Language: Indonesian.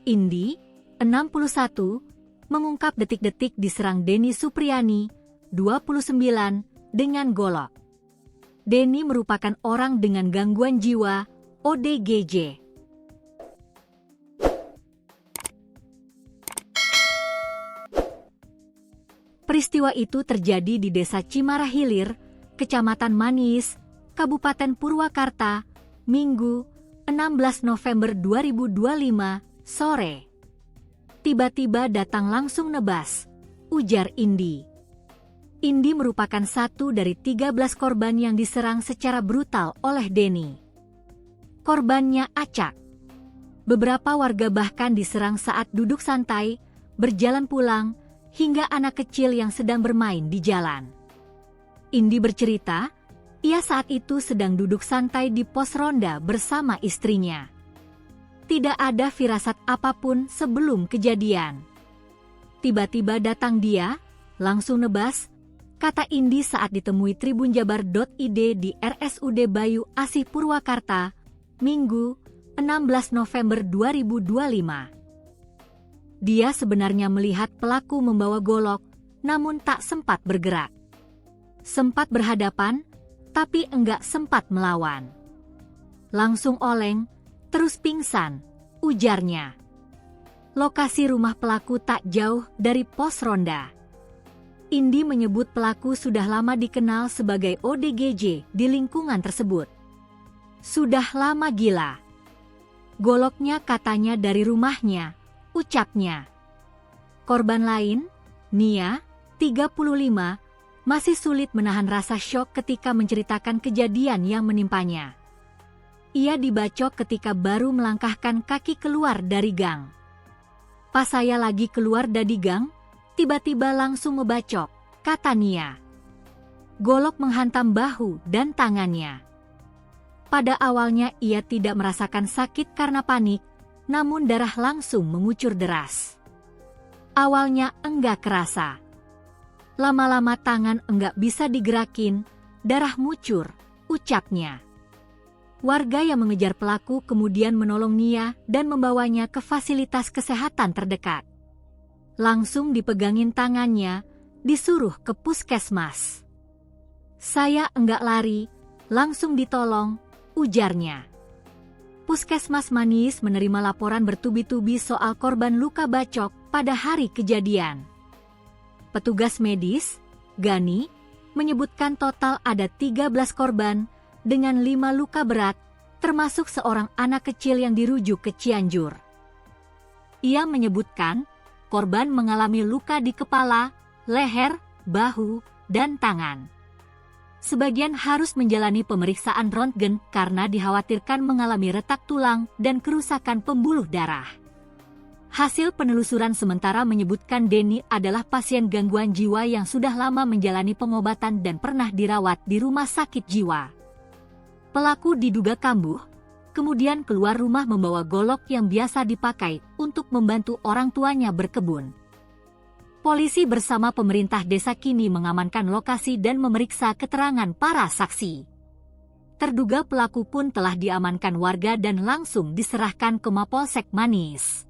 Indi, 61, mengungkap detik-detik diserang Denny Supriyani, 29, dengan golok. Denny merupakan orang dengan gangguan jiwa, ODGJ. Peristiwa itu terjadi di Desa Cimara Hilir, Kecamatan Manis, Kabupaten Purwakarta, Minggu, 16 November 2025, sore. Tiba-tiba datang langsung nebas, ujar Indi. Indi merupakan satu dari 13 korban yang diserang secara brutal oleh Denny. Korbannya acak. Beberapa warga bahkan diserang saat duduk santai, berjalan pulang, hingga anak kecil yang sedang bermain di jalan. Indi bercerita, ia saat itu sedang duduk santai di pos ronda bersama istrinya. Tidak ada firasat apapun sebelum kejadian. Tiba-tiba datang dia, langsung nebas, kata Indi saat ditemui tribunjabar.id di RSUD Bayu Asih Purwakarta, Minggu, 16 November 2025. Dia sebenarnya melihat pelaku membawa golok, namun tak sempat bergerak. Sempat berhadapan, tapi enggak sempat melawan. Langsung oleng, terus pingsan, ujarnya. Lokasi rumah pelaku tak jauh dari pos ronda. Indi menyebut pelaku sudah lama dikenal sebagai ODGJ di lingkungan tersebut. Sudah lama gila. Goloknya katanya dari rumahnya, ucapnya. Korban lain, Nia, 35, masih sulit menahan rasa syok ketika menceritakan kejadian yang menimpanya. Ia dibacok ketika baru melangkahkan kaki keluar dari gang. Pas saya lagi keluar dari gang, tiba-tiba langsung ngebacok, kata Nia. Golok menghantam bahu dan tangannya. Pada awalnya ia tidak merasakan sakit karena panik, namun darah langsung mengucur deras. Awalnya enggak kerasa. Lama-lama tangan enggak bisa digerakin, darah mucur, ucapnya. Warga yang mengejar pelaku kemudian menolong Nia dan membawanya ke fasilitas kesehatan terdekat. Langsung dipegangin tangannya, disuruh ke puskesmas. Saya enggak lari, langsung ditolong, ujarnya. Puskesmas Manis menerima laporan bertubi-tubi soal korban luka bacok pada hari kejadian. Petugas medis, Gani, menyebutkan total ada 13 korban dengan 5 luka berat, termasuk seorang anak kecil yang dirujuk ke Cianjur. Ia menyebutkan, korban mengalami luka di kepala, leher, bahu, dan tangan. Sebagian harus menjalani pemeriksaan röntgen karena dikhawatirkan mengalami retak tulang dan kerusakan pembuluh darah. Hasil penelusuran sementara menyebutkan Denny adalah pasien gangguan jiwa yang sudah lama menjalani pengobatan dan pernah dirawat di rumah sakit jiwa. Pelaku diduga kambuh, kemudian keluar rumah membawa golok yang biasa dipakai untuk membantu orang tuanya berkebun. Polisi bersama pemerintah desa kini mengamankan lokasi dan memeriksa keterangan para saksi. Terduga pelaku pun telah diamankan warga dan langsung diserahkan ke Mapolsek Manis.